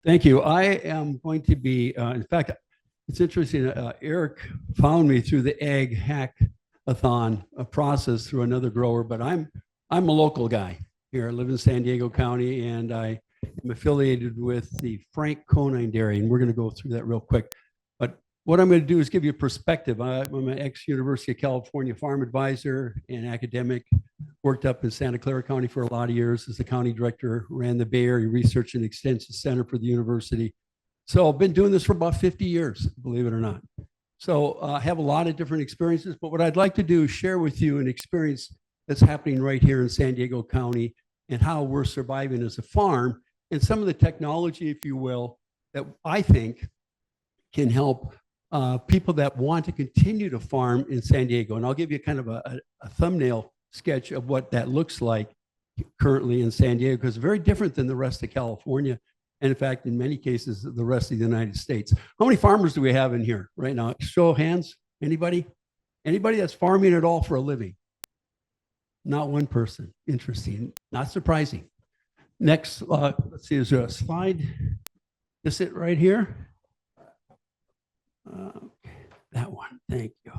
Thank you. I am going to be, in fact, it's interesting. Eric found me through the Ag Hackathon process through another grower, but I'm a local guy here. I live in San Diego County, and I am affiliated with the Frank Conine Dairy, and we're going to go through that real quick. But what I'm going to do is give you a perspective. I'm an ex-University of California farm advisor and academic. Worked up in Santa Clara County for a lot of years as the county director, ran the Bay Area Research and Extension Center for the university. So I've been doing this for about 50 years, believe it or not. So I have a lot of different experiences, but what I'd like to do is share with you an experience that's happening right here in San Diego County and how we're surviving as a farm and some of the technology, if you will, that I think can help people that want to continue to farm in San Diego. And I'll give you kind of a thumbnail sketch of what that looks like currently in San Diego, because it's very different than the rest of California. And in fact, in many cases, the rest of the United States. How many farmers do we have in here right now? Show of hands. Anybody? Anybody that's farming at all for a living? Not one person. Interesting. Not surprising. Next, let's see, is there a slide? Is it right here? That one. Thank you.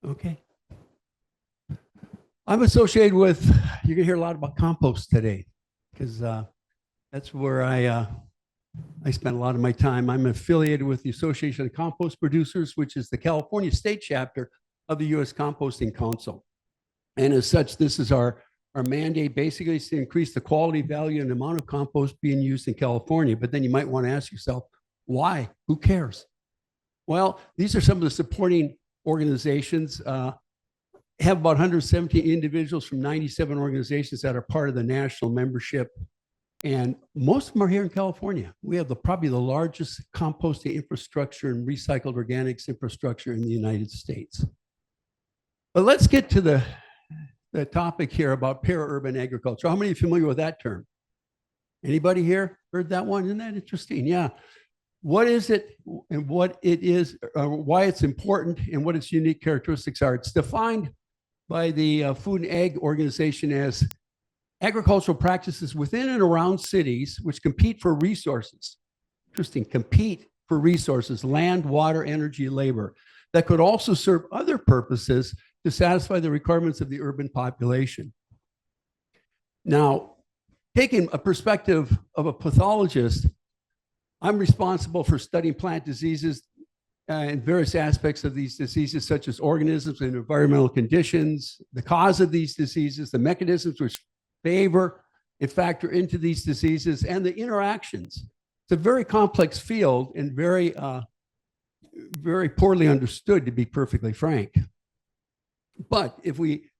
Okay. I'm associated with, you're gonna hear a lot about compost today, because that's where I spend a lot of my time. I'm affiliated with the Association of Compost Producers, which is the California state chapter of the U.S. Composting Council. And as such, this is our mandate basically is to increase the quality, value, and amount of compost being used in California. But then you might want to ask yourself, why? Who cares? Well, these are some of the supporting organizations. Have about 117 individuals from 97 organizations that are part of the national membership. And most of them are here in California. We have probably the largest composting infrastructure and recycled organics infrastructure in the United States. But let's get to the topic here about para-urban agriculture. How many are familiar with that term? Anybody here heard that one? Isn't that interesting? Yeah. What is it and what it is, why it's important and what its unique characteristics are? It's defined by the Food and Ag Organization as agricultural practices within and around cities which compete for resources. Interesting, compete for resources, land, water, energy, labor, that could also serve other purposes to satisfy the requirements of the urban population. Now, taking a perspective of a pathologist, I'm responsible for studying plant diseases and various aspects of these diseases, such as organisms and environmental conditions, the cause of these diseases, the mechanisms which favor and factor into these diseases, and the interactions. It's a very complex field and very poorly understood, to be perfectly frank. But if we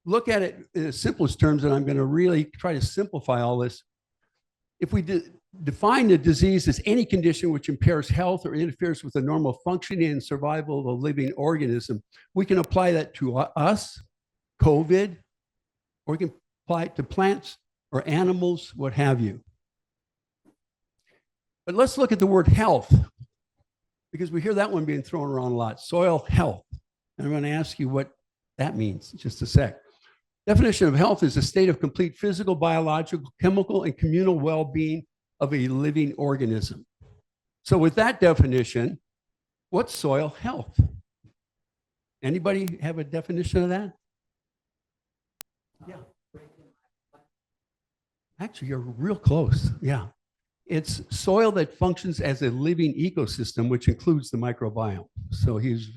look at it in the simplest terms, and I'm going to really try to simplify all this, if we define the disease as any condition which impairs health or interferes with the normal functioning and survival of a living organism, we can apply that to us, COVID, or we can apply it to plants or animals, what have you. But let's look at the word health, because we hear that one being thrown around a lot. Soil health. And I'm going to ask you what that means in just a sec. Definition of health is a state of complete physical, biological, chemical, and communal well-being of a living organism. So with that definition, what's soil health? Anybody have a definition of that? Yeah. Actually, you're real close. Yeah. It's soil that functions as a living ecosystem, which includes the microbiome. So he's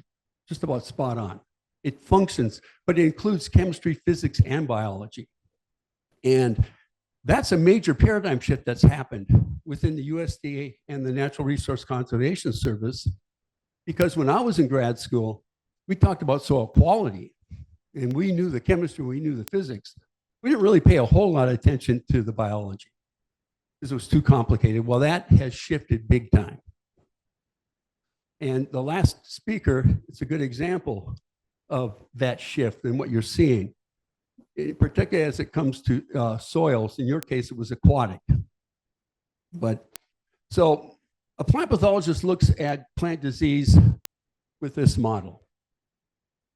just about spot on. It functions, but it includes chemistry, physics, and biology. And that's a major paradigm shift that's happened within the USDA and the Natural Resource Conservation Service, because when I was in grad school, we talked about soil quality, and we knew the chemistry, we knew the physics. We didn't really pay a whole lot of attention to the biology because it was too complicated. Well, that has shifted big time. And the last speaker is a good example of that shift and what you're seeing, particularly as it comes to soils. In your case, it was aquatic. But so a plant pathologist looks at plant disease with this model.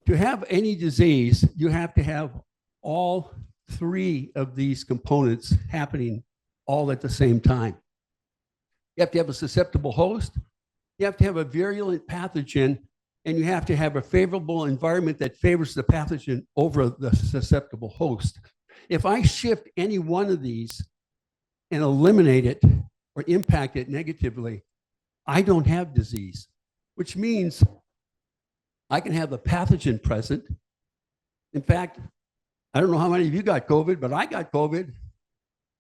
To have any disease, you have to have all three of these components happening all at the same time. You have to have a susceptible host. You have to have a virulent pathogen, and you have to have a favorable environment that favors the pathogen over the susceptible host. If I shift any one of these and eliminate it or impact it negatively, I don't have disease, which means I can have the pathogen present. In fact, I don't know how many of you got COVID, but I got COVID.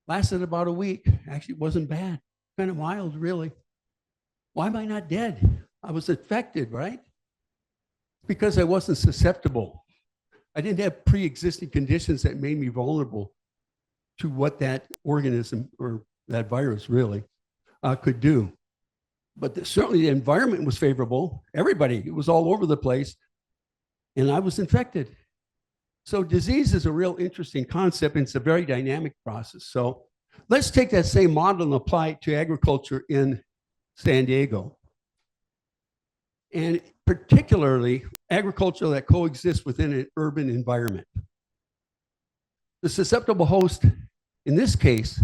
Lasted about a week. Actually, it wasn't bad. Kind of mild, really. Why am I not dead? I was infected, right? Because I wasn't susceptible. I didn't have pre-existing conditions that made me vulnerable to what that organism or that virus really could do. But certainly the environment was favorable. Everybody, it was all over the place. And I was infected. So disease is a real interesting concept, and it's a very dynamic process. So let's take that same model and apply it to agriculture in San Diego. And particularly agriculture that coexists within an urban environment. The susceptible host in this case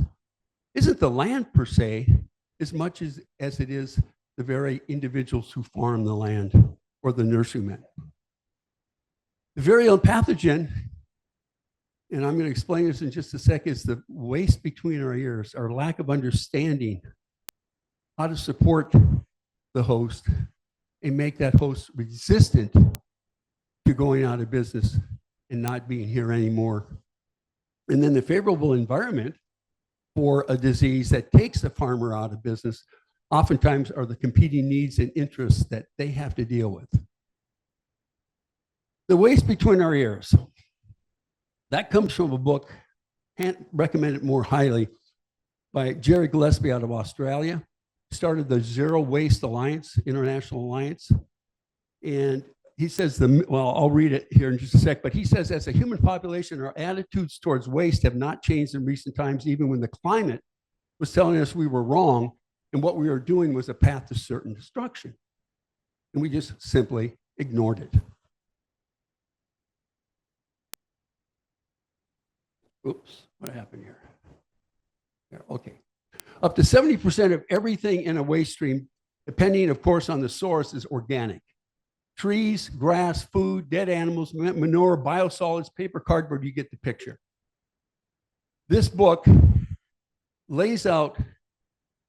isn't the land per se, as much as it is the very individuals who farm the land or the nurserymen. The virulent pathogen, and I'm going to explain this in just a second, is the waste between our ears, our lack of understanding how to support the host and make that host resistant to going out of business and not being here anymore. And then the favorable environment for a disease that takes the farmer out of business oftentimes are the competing needs and interests that they have to deal with. The waste between our ears. That comes from a book, can't recommend it more highly, by Jerry Gillespie out of Australia. Started the Zero Waste Alliance, International Alliance. And he says, well, I'll read it here in just a sec, but he says, as a human population, our attitudes towards waste have not changed in recent times, even when the climate was telling us we were wrong and what we were doing was a path to certain destruction. And we just simply ignored it. Oops, what happened here? Okay. Up to 70% of everything in a waste stream, depending, of course, on the source, is organic. Trees, grass, food, dead animals, manure, biosolids, paper, cardboard, you get the picture. This book lays out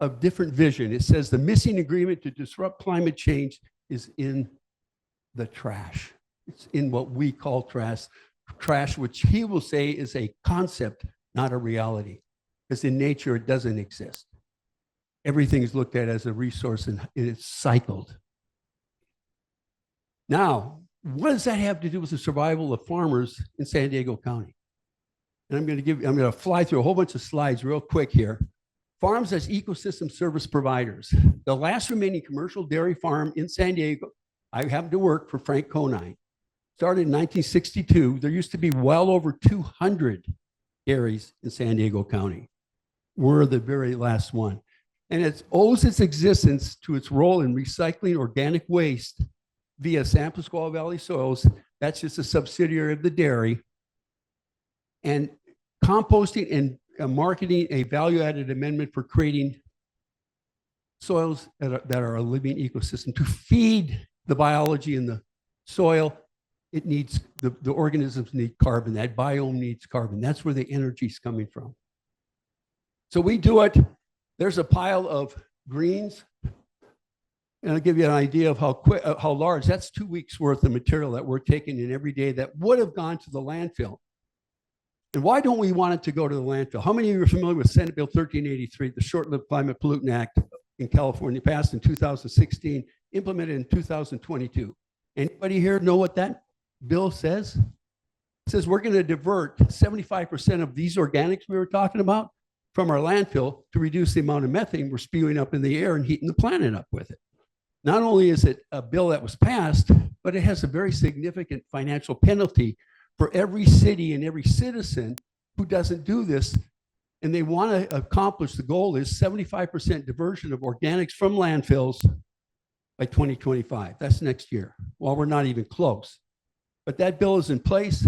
a different vision. It says the missing ingredient to disrupt climate change is in the trash. It's in what we call trash, which he will say is a concept, not a reality. Because in nature, it doesn't exist. Everything is looked at as a resource and it's cycled. Now, what does that have to do with the survival of farmers in San Diego County? And I'm going to fly through a whole bunch of slides real quick here. Farms as ecosystem service providers. The last remaining commercial dairy farm in San Diego, I happened to work for Frank Conine. Started in 1962. There used to be well over 200 dairies in San Diego County. We're the very last one. And it owes its existence to its role in recycling organic waste via San Pasqual Valley Soils. That's just a subsidiary of the dairy. And composting and marketing a value-added amendment for creating soils that are a living ecosystem. To feed the biology in the soil, it needs, the organisms need carbon. That biome needs carbon. That's where the energy is coming from. So we do it. There's a pile of greens. And I'll give you an idea of how large. That's 2 weeks worth of material that we're taking in every day that would have gone to the landfill. And why don't we want it to go to the landfill? How many of you are familiar with Senate Bill 1383, the Short-Lived Climate Pollutant Act in California, passed in 2016, implemented in 2022? Anybody here know what that bill says? It says we're going to divert 75% of these organics we were talking about from our landfill to reduce the amount of methane we're spewing up in the air and heating the planet up with it. Not only is it a bill that was passed, but it has a very significant financial penalty for every city and every citizen who doesn't do this. And they want to accomplish, the goal is 75% diversion of organics from landfills by 2025. That's next year. Well, we're not even close. But that bill is in place.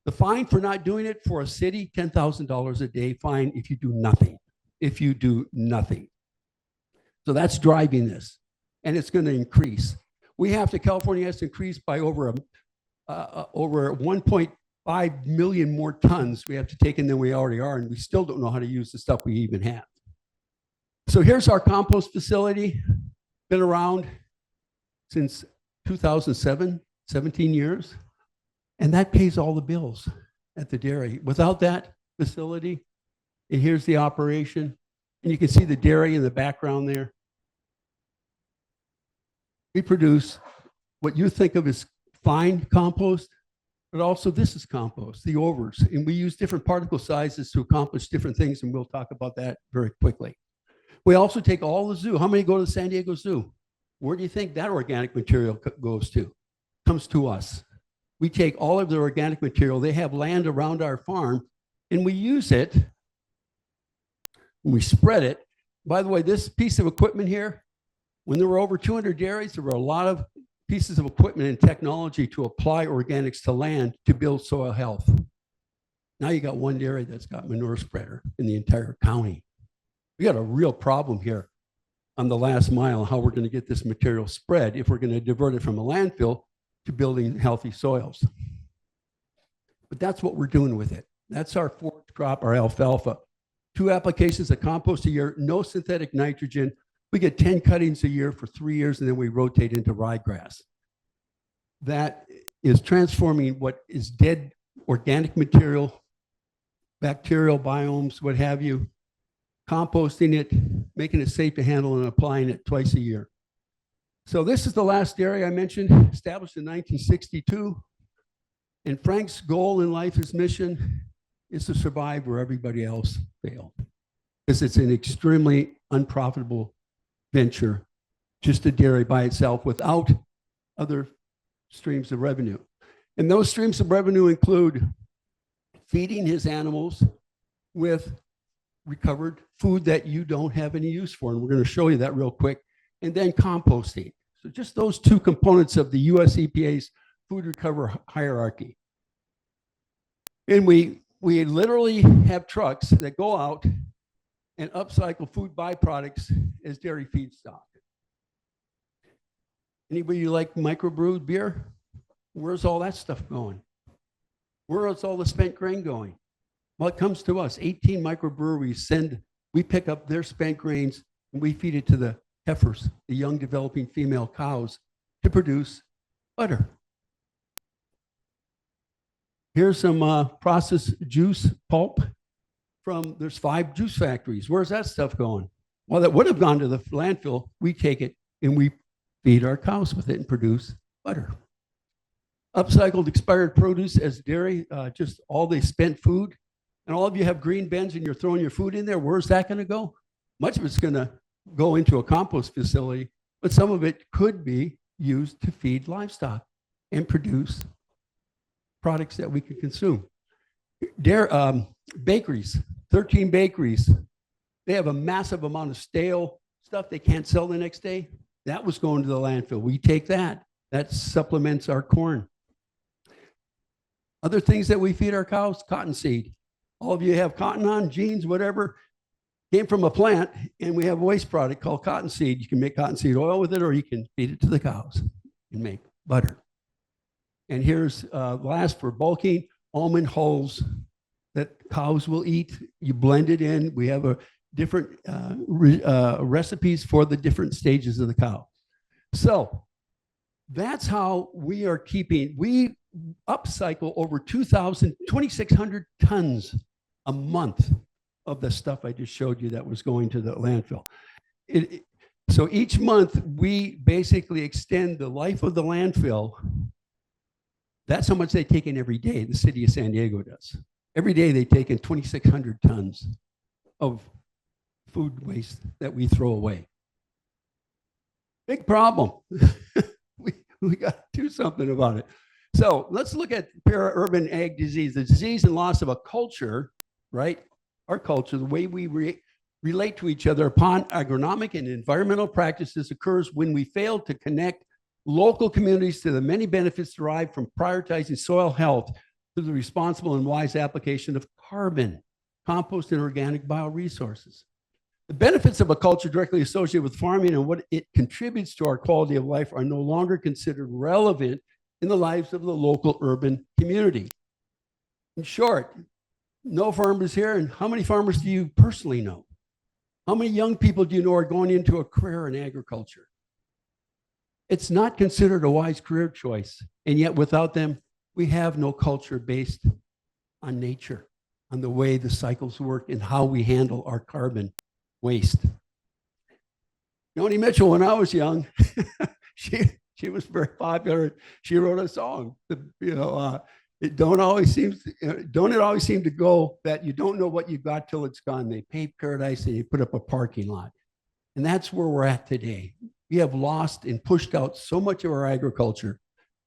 The fine for not doing it for a city, $10,000 a day fine if you do nothing. If you do nothing. So that's driving this, and it's going to increase. California has to increase by over 1.5 million more tons we have to take in than we already are, and we still don't know how to use the stuff we even have. So here's our compost facility. Been around since 2007, 17 years, and that pays all the bills at the dairy. Without that facility, and here's the operation, and you can see the dairy in the background there. We produce what you think of as fine compost, but also this is compost, the overs, and we use different particle sizes to accomplish different things, and we'll talk about that very quickly. We also take all the zoo. How many go to the San Diego Zoo? Where do you think that organic material goes to? Comes to us. We take all of their organic material. They have land around our farm, and we use it, and we spread it. By the way, this piece of equipment here, when there were over 200 dairies, there were a lot of pieces of equipment and technology to apply organics to land to build soil health. Now you got one dairy that's got manure spreader in the entire county. We got a real problem here on the last mile, how we're going to get this material spread if we're going to divert it from a landfill to building healthy soils. But that's what we're doing with it. That's our fourth crop, our alfalfa. 2 applications of compost a year, no synthetic nitrogen. We get 10 cuttings a year for 3 years, and then we rotate into ryegrass. That is transforming what is dead organic material, bacterial biomes, what have you, composting it, making it safe to handle, and applying it twice a year. So this is the last dairy I mentioned, established in 1962. And Frank's goal in life, his mission, is to survive where everybody else failed. Because it's an extremely unprofitable venture, just a dairy by itself without other streams of revenue. And those streams of revenue include feeding his animals with recovered food that you don't have any use for. And we're going to show you that real quick. And then composting. So just those 2 components of the US EPA's food recovery hierarchy. And we literally have trucks that go out and upcycle food byproducts as dairy feedstock. Anybody like microbrewed beer? Where's all that stuff going? Where's all the spent grain going? Well, it comes to us. 18 microbreweries we pick up their spent grains and we feed it to the heifers, the young developing female cows, to produce butter. Here's some processed juice pulp there's 5 juice factories. Where's that stuff going? Well, that would have gone to the landfill. We take it and we feed our cows with it and produce butter. Upcycled expired produce as dairy, just all the spent food. And all of you have green bins and you're throwing your food in there. Where's that going to go? Much of it's going to go into a compost facility, but some of it could be used to feed livestock and produce products that we can consume. Bakeries, 13 bakeries, they have a massive amount of stale stuff they can't sell the next day. That was going to the landfill. We take that. That supplements our corn. Other things that we feed our cows, cottonseed. All of you have cotton on, jeans, whatever, came from a plant, and we have a waste product called cottonseed. You can make cottonseed oil with it, or you can feed it to the cows and make butter. And here's last for bulking, almond hulls that cows will eat. You blend it in. We have a different recipes for the different stages of the cow. So that's how we are keeping, we upcycle over 2,600 tons a month of the stuff I just showed you that was going to the landfill. So each month we basically extend the life of the landfill. That's how much they take in every day. The city of San Diego does. Every day they take in 2,600 tons of food waste that we throw away. Big problem. we got to do something about it. So let's look at para-urban ag disease, the disease and loss of a culture, right? Our culture, the way we relate to each other upon agronomic and environmental practices occurs when we fail to connect local communities to the many benefits derived from prioritizing soil health through the responsible and wise application of carbon, compost, and organic bioresources. The benefits of a culture directly associated with farming and what it contributes to our quality of life are no longer considered relevant in the lives of the local urban community. In short, no farmers here. And how many farmers do you personally know? How many young people do you know are going into a career in agriculture? It's not considered a wise career choice. And yet without them, we have no culture based on nature, on the way the cycles work and how we handle our carbon waste. Joni Mitchell, when I was young, she was very popular. She wrote a song, it don't always seem to go that you don't know what you got till it's gone. They paved paradise and you put up a parking lot. And that's where we're at today. We have lost and pushed out so much of our agriculture.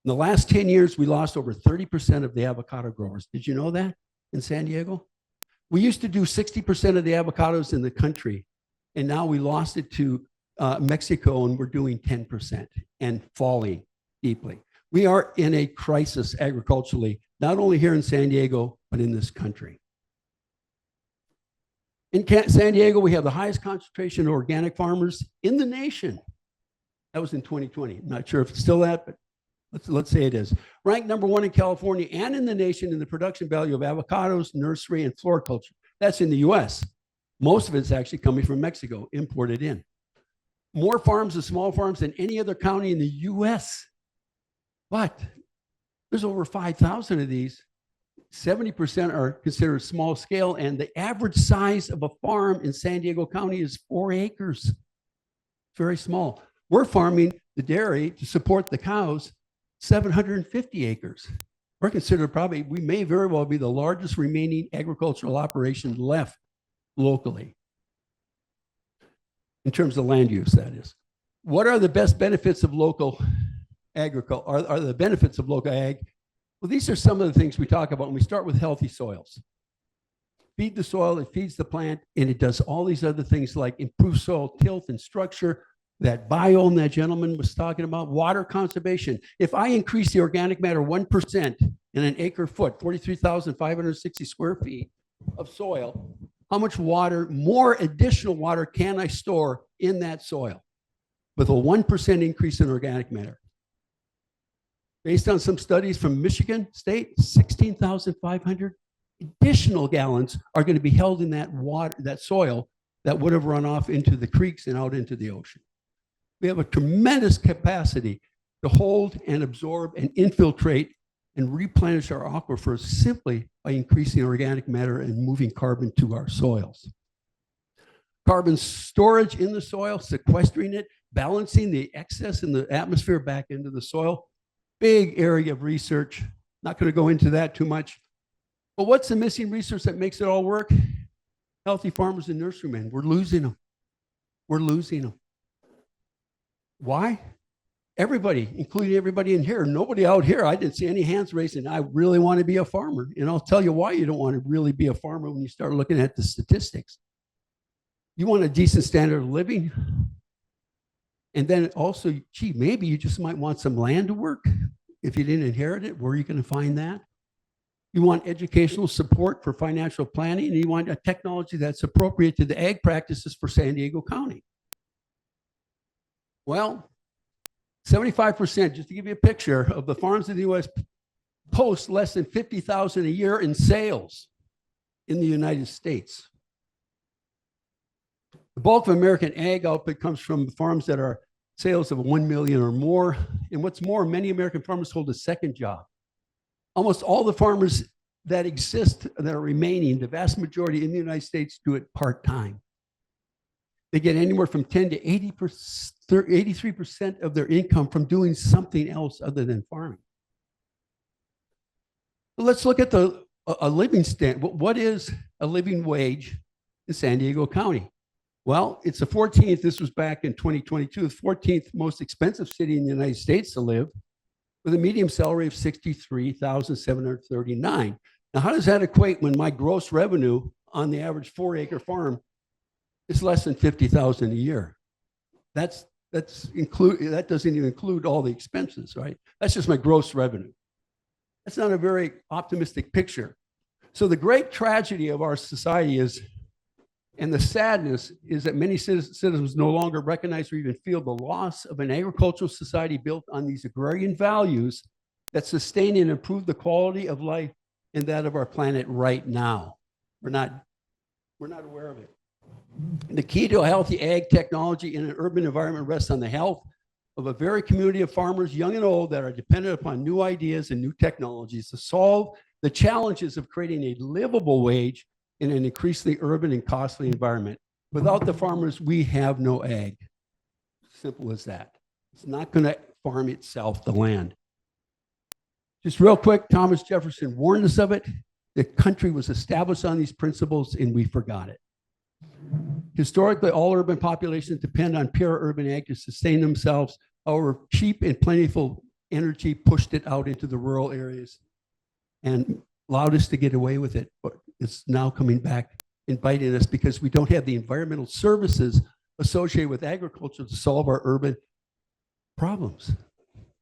In the last 10 years, we lost over 30% of the avocado growers. Did you know that in San Diego? We used to do 60% of the avocados in the country, and now we lost it to Mexico, and we're doing 10% and falling deeply. We are in a crisis agriculturally, not only here in San Diego, but in this country. In San Diego, we have the highest concentration of organic farmers in the nation. That was in 2020. I'm not sure if it's still that, but let's say it is. Ranked number 1 in California and in the nation in the production value of avocados, nursery, and floriculture. That's in the US. Most of it's actually coming from Mexico, imported in. More farms and small farms than any other county in the US. But there's over 5,000 of these. 70% are considered small scale, and the average size of a farm in San Diego County is 4 acres. Very small. We're farming the dairy to support the cows, 750 acres. We're considered we may very well be the largest remaining agricultural operation left locally. In terms of land use, that is. What are the best benefits of local agriculture? Are the benefits of local ag? Well, these are some of the things we talk about when we start with healthy soils. Feed the soil, it feeds the plant, and it does all these other things like improve soil tilth and structure, that biome that gentleman was talking about, water conservation. If I increase the organic matter 1% in an acre foot, 43,560 square feet of soil, how much water, more additional water can I store in that soil with a 1% increase in organic matter? Based on some studies from Michigan State, 16,500 additional gallons are going to be held in that water, that soil that would have run off into the creeks and out into the ocean. We have a tremendous capacity to hold and absorb and infiltrate and replenish our aquifers simply by increasing organic matter and moving carbon to our soils. Carbon storage in the soil, sequestering it, balancing the excess in the atmosphere back into the soil. Big area of research. Not going to go into that too much. But what's the missing research that makes it all work? Healthy farmers and nurserymen. We're losing them. We're losing them. Why? Everybody, including everybody in here. Nobody out here. I didn't see any hands raising. I really want to be a farmer. And I'll tell you why you don't want to really be a farmer when you start looking at the statistics. You want a decent standard of living. And then also, gee, maybe you just might want some land to work. If you didn't inherit it, where are you going to find that? You want educational support for financial planning, and you want a technology that's appropriate to the ag practices for San Diego County. Well, 75%, just to give you a picture, of the farms in the U.S. post less than $50,000 a year in sales in the United States. The bulk of American ag output comes from farms that are sales of 1 million or more. And what's more, many American farmers hold a second job. Almost all the farmers that exist, that are remaining, the vast majority in the United States do it part-time. They get anywhere from 10 to 83% of their income from doing something else other than farming. So let's look at a living standard. What is a living wage in San Diego County? Well, it's the 14th. This was back in 2022, the 14th most expensive city in the United States to live, with a median salary of $63,739. Now, how does that equate when my gross revenue on the average 4-acre farm is less than $50,000 a year? That doesn't even include all the expenses, right? That's just my gross revenue. That's not a very optimistic picture. So the great tragedy of our society is And the sadness is that many citizens no longer recognize or even feel the loss of an agricultural society built on these agrarian values that sustain and improve the quality of life and that of our planet right now. We're not aware of it. The key to a healthy ag technology in an urban environment rests on the health of a very community of farmers, young and old, that are dependent upon new ideas and new technologies to solve the challenges of creating a livable wage in an increasingly urban and costly environment. Without the farmers, we have no ag. Simple as that. It's not going to farm itself, the land. Just real quick, Thomas Jefferson warned us of it. The country was established on these principles and we forgot it. Historically, all urban populations depend on pure urban ag to sustain themselves. However, cheap and plentiful energy pushed it out into the rural areas and allowed us to get away with it. But it's now coming back and biting us because we don't have the environmental services associated with agriculture to solve our urban problems,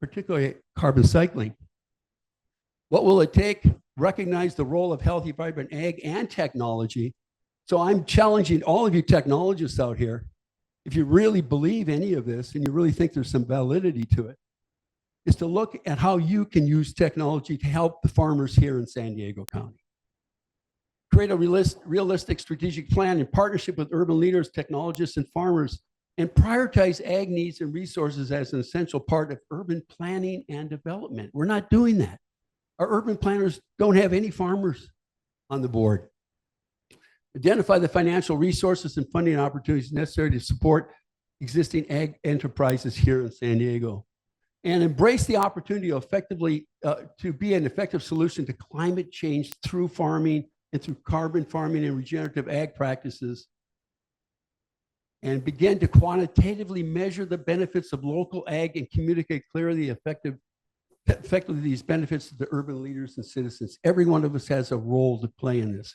particularly carbon cycling. What will it take? Recognize the role of healthy, vibrant ag and technology. So I'm challenging all of you technologists out here, if you really believe any of this and you really think there's some validity to it, is to look at how you can use technology to help the farmers here in San Diego County. Create a realistic strategic plan in partnership with urban leaders, technologists, and farmers, and prioritize ag needs and resources as an essential part of urban planning and development. We're not doing that. Our urban planners don't have any farmers on the board. Identify the financial resources and funding opportunities necessary to support existing ag enterprises here in San Diego. And embrace the opportunity to effectively to be an effective solution to climate change through farming and through carbon farming and regenerative ag practices. And begin to quantitatively measure the benefits of local ag and communicate clearly effectively these benefits to the urban leaders and citizens. Every one of us has a role to play in this.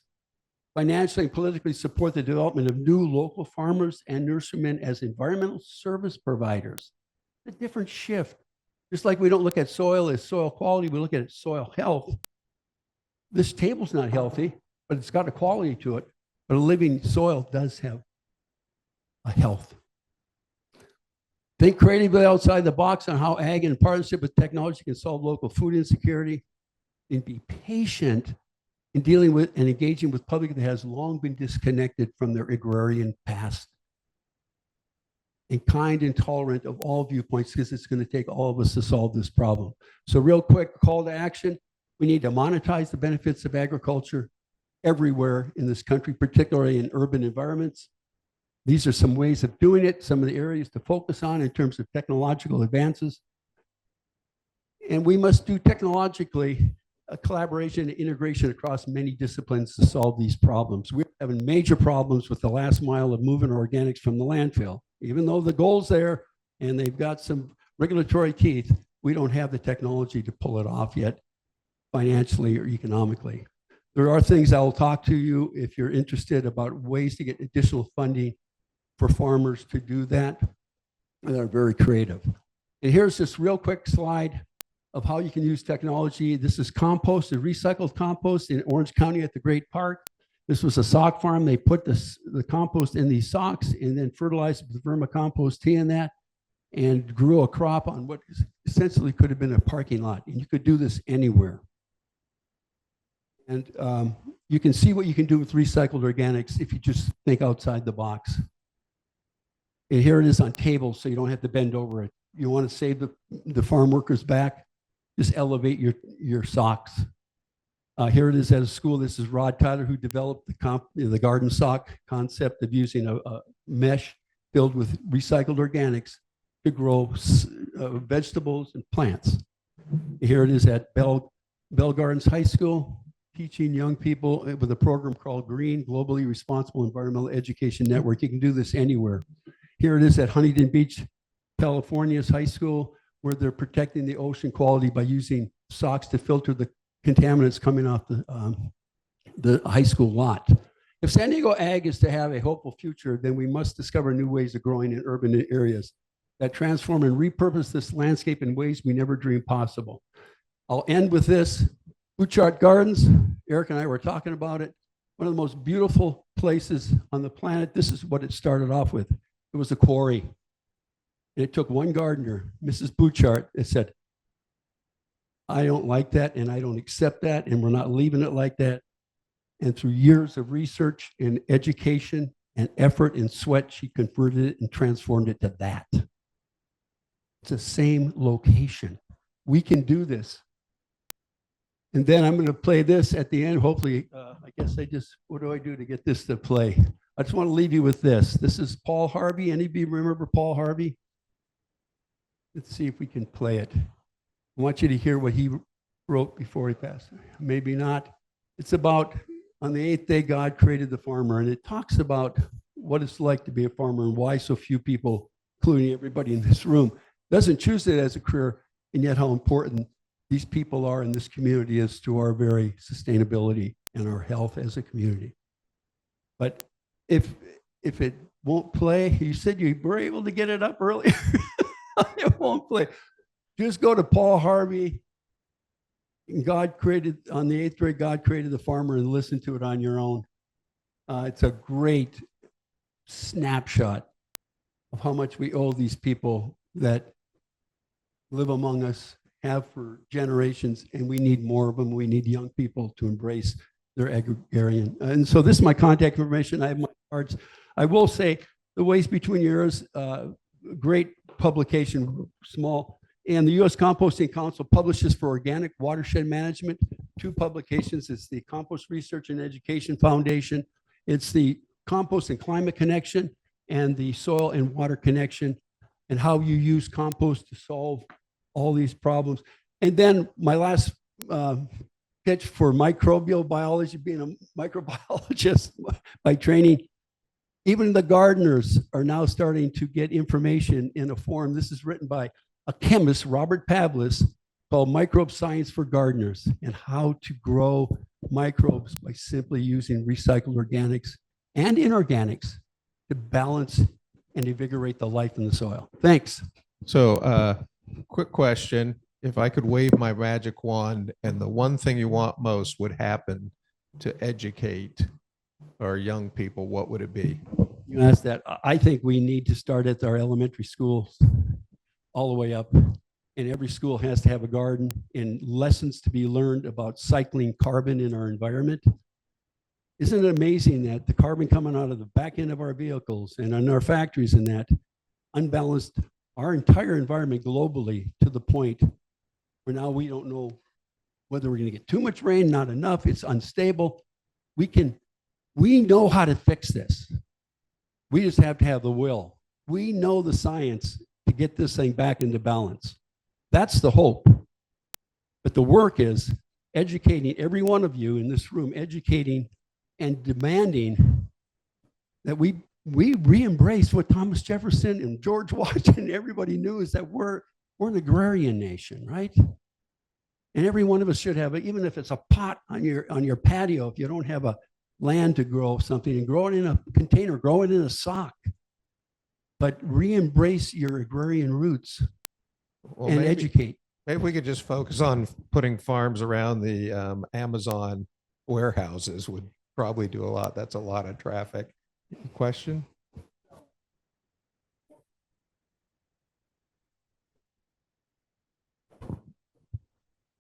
Financially and politically support the development of new local farmers and nurserymen as environmental service providers. A different shift. Just like we don't look at soil as soil quality, we look at it as soil health. This table's not healthy, but it's got a quality to it. But a living soil does have a health. Think creatively outside the box on how ag in partnership with technology can solve local food insecurity, and be patient in dealing with and engaging with public that has long been disconnected from their agrarian past. And kind and tolerant of all viewpoints, because it's going to take all of us to solve this problem. So real quick call to action. We need to monetize the benefits of agriculture everywhere in this country, particularly in urban environments. These are some ways of doing it, some of the areas to focus on in terms of technological advances. And we must do technologically a collaboration and integration across many disciplines to solve these problems. We're having major problems with the last mile of moving organics from the landfill. Even though the goal's there and they've got some regulatory teeth, we don't have the technology to pull it off yet, financially or economically. There are things I will talk to you if you're interested about ways to get additional funding for farmers to do that that are very creative. And here's this real quick slide of how you can use technology. This is compost and recycled compost in Orange County at the Great Park. This was a sock farm. They put the compost in these socks and then fertilized with vermicompost tea in that and grew a crop on what essentially could have been a parking lot. And you could do this anywhere. And you can see what you can do with recycled organics if you just think outside the box. And here it is on tables, so you don't have to bend over it. You want to save the farm workers back, just elevate your socks. Here it is at a school. This is Rod Tyler, who developed the garden sock concept of using a mesh filled with recycled organics to grow vegetables and plants. Here it is at Bell Gardens High School, teaching young people with a program called Green, Globally Responsible Environmental Education Network. You can do this anywhere. Here it is at Huntington Beach, California's high school, where they're protecting the ocean quality by using socks to filter the contaminants coming off the high school lot. If San Diego ag is to have a hopeful future, then we must discover new ways of growing in urban areas that transform and repurpose this landscape in ways we never dreamed possible. I'll end with this. Food Chart Gardens, Eric and I were talking about it. one of the most beautiful places on the planet. This is what it started off with. It was a quarry. And it took one gardener, Mrs. Bouchard, that said, I don't like that and I don't accept that and we're not leaving it like that. And through years of research and education and effort and sweat, she converted it and transformed it to that. It's the same location. We can do this. And then I'm going to play this at the end. Hopefully, I guess what do I do to get this to play? I just want to leave you with this. This is Paul Harvey. Any of you remember Paul Harvey? Let's see if we can play it. I want you to hear what he wrote before he passed. Maybe not. It's about, on the eighth day, God created the farmer. And it talks about what it's like to be a farmer and why so few people, including everybody in this room, doesn't choose it as a career, and yet how important these people are in this community as to our very sustainability and our health as a community. But if it won't play, you said you were able to get it up earlier. It won't play. Just go to Paul Harvey. God created, on the eighth grade, God created the farmer, and listen to it on your own. It's a great snapshot of how much we owe these people that live among us, have for generations, and we need more of them. We need young people to embrace their agrarian. And so this is my contact information. I have my cards. I will say the Waste Between Your Ears, great publication, small. And the U.S. Composting Council publishes for organic watershed management 2 publications. It's the Compost Research and Education Foundation. It's the Compost and Climate Connection and the Soil and Water Connection, and how you use compost to solve all these problems. And then my last pitch for microbial biology, being a microbiologist by training, even the gardeners are now starting to get information in a form. This is written by a chemist, Robert Pavlis, called Microbe Science for Gardeners, and how to grow microbes by simply using recycled organics and inorganics to balance and invigorate the life in the soil. Thanks. So, quick question. If I could wave my magic wand and the one thing you want most would happen to educate our young people, what would it be? You asked that. I think we need to start at our elementary schools all the way up. And every school has to have a garden, and lessons to be learned about cycling carbon in our environment. Isn't it amazing that the carbon coming out of the back end of our vehicles and in our factories and that unbalanced our entire environment globally to the point where now we don't know whether we're going to get too much rain, not enough, it's unstable. We know how to fix this. We just have to have the will. We know the science to get this thing back into balance. That's the hope. But the work is educating every one of you in this room, educating and demanding that we re-embrace what Thomas Jefferson and George Washington and everybody knew, is that we're an agrarian nation, right? And every one of us should have it, even if it's a pot on your patio. If you don't have a land to grow something, and grow it in a container, grow it in a sock. But re-embrace your agrarian roots and educate. Maybe we could just focus on putting farms around the Amazon warehouses would probably do a lot. That's a lot of traffic. Question?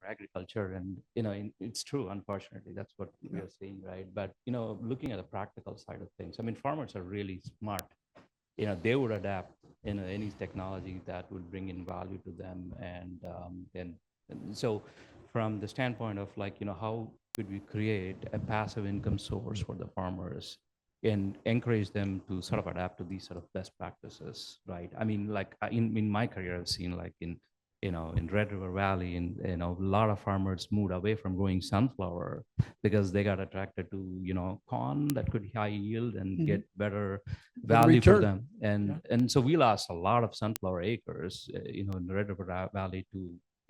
Agriculture, and it's true, unfortunately that's what we are seeing, right? But looking at the practical side of things, I mean, farmers are really smart. They would adapt any technology that would bring in value to them, and so from the standpoint of how could we create a passive income source for the farmers and encourage them to sort of adapt to these sort of best practices, right? I mean, in my career, I've seen in Red River Valley, and a lot of farmers moved away from growing sunflower because they got attracted to corn that could high yield and get better value for them, and so we lost a lot of sunflower acres in the Red River Valley to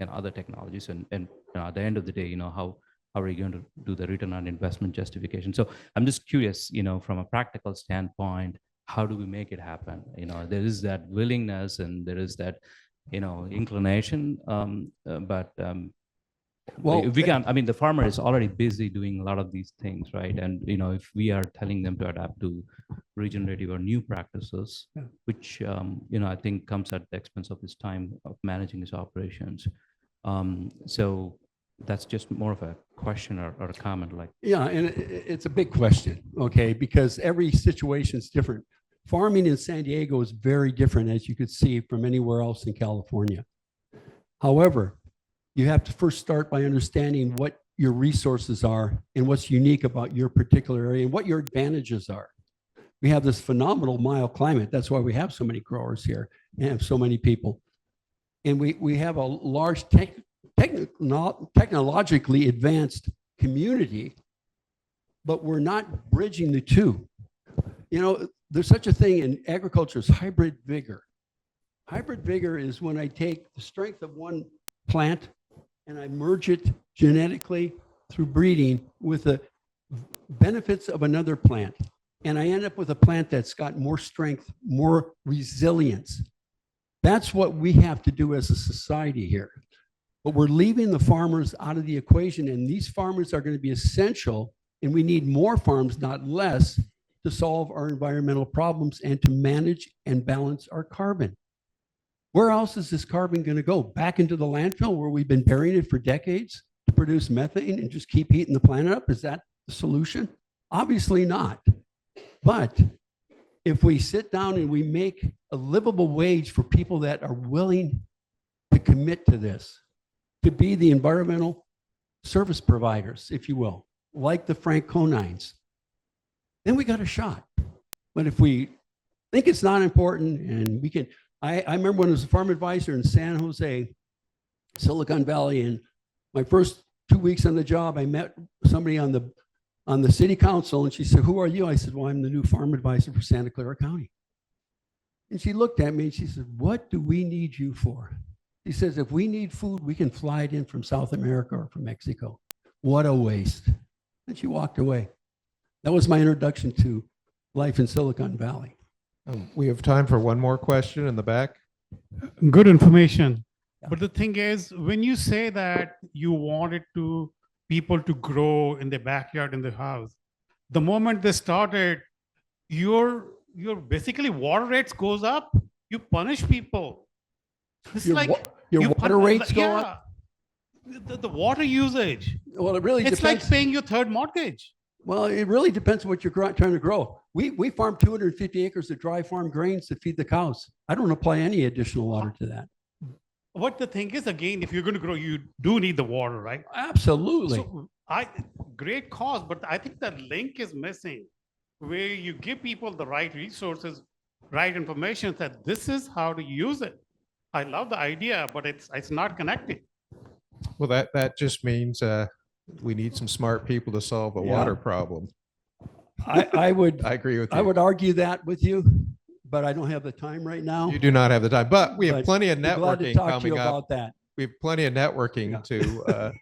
other technologies, and at the end of the day, how are we going to do the return on investment justification? So I'm just curious, from a practical standpoint, how do we make it happen? There is that willingness and there is that inclination, but Well, we can, I mean, the farmer is already busy doing a lot of these things, right? And, if we are telling them to adapt to regenerative or new practices, Yeah. which, I think comes at the expense of his time of managing his operations. So that's just more of a question or a comment, like, Yeah, and it's a big question, okay, because every situation is different. Farming in San Diego is very different, as you could see, from anywhere else in California. However, you have to first start by understanding what your resources are and what's unique about your particular area and what your advantages are. We have this phenomenal mild climate. That's why we have so many growers here and have so many people. And we have a large technologically advanced community, but we're not bridging the two. There's such a thing in agriculture as hybrid vigor. Hybrid vigor is when I take the strength of one plant and I merge it genetically through breeding with the benefits of another plant. And I end up with a plant that's got more strength, more resilience. That's what we have to do as a society here. But we're leaving the farmers out of the equation, and these farmers are going to be essential, and we need more farms, not less, to solve our environmental problems and to manage and balance our carbon. Where else is this carbon going to go? Back into the landfill where we've been burying it for decades to produce methane and just keep heating the planet up? Is that the solution? Obviously not. But if we sit down and we make a livable wage for people that are willing to commit to this, to be the environmental service providers, if you will, like the Franconines, then we got a shot. But if we think it's not important and we can, I remember when I was a farm advisor in San Jose, Silicon Valley, and my first 2 weeks on the job, I met somebody on the city council, and she said, "Who are you?" I said, "Well, I'm the new farm advisor for Santa Clara County." And she looked at me and she said, "What do we need you for?" She says, "If we need food, we can fly it in from South America or from Mexico. What a waste." And she walked away. That was my introduction to life in Silicon Valley. We have time for one more question in the back. Good information. Yeah. But the thing is, when you say that you wanted people to grow in their backyard, in the house, the moment they started, your basically water rates goes up. You punish people. It's Your like your water rates go yeah. up? The water usage. Well, it really It's like depends. paying your third mortgage. Well, it really depends on what you're trying to grow. We farm 250 acres of dry farm grains to feed the cows. I don't apply any additional water to that. What the thing is, again, if you're going to grow, you do need the water, right? Absolutely. So great cause, but I think the link is missing, where you give people the right resources, right information, that this is how to use it. I love the idea, but it's not connected. Well, that just means we need some smart people to solve a Yeah. water problem. I would I agree with you. I would argue that with you, but I don't have the time right now. You do not have the time, but we have But plenty of Be glad to networking talk to you coming up. about that. We have plenty of networking Yeah. to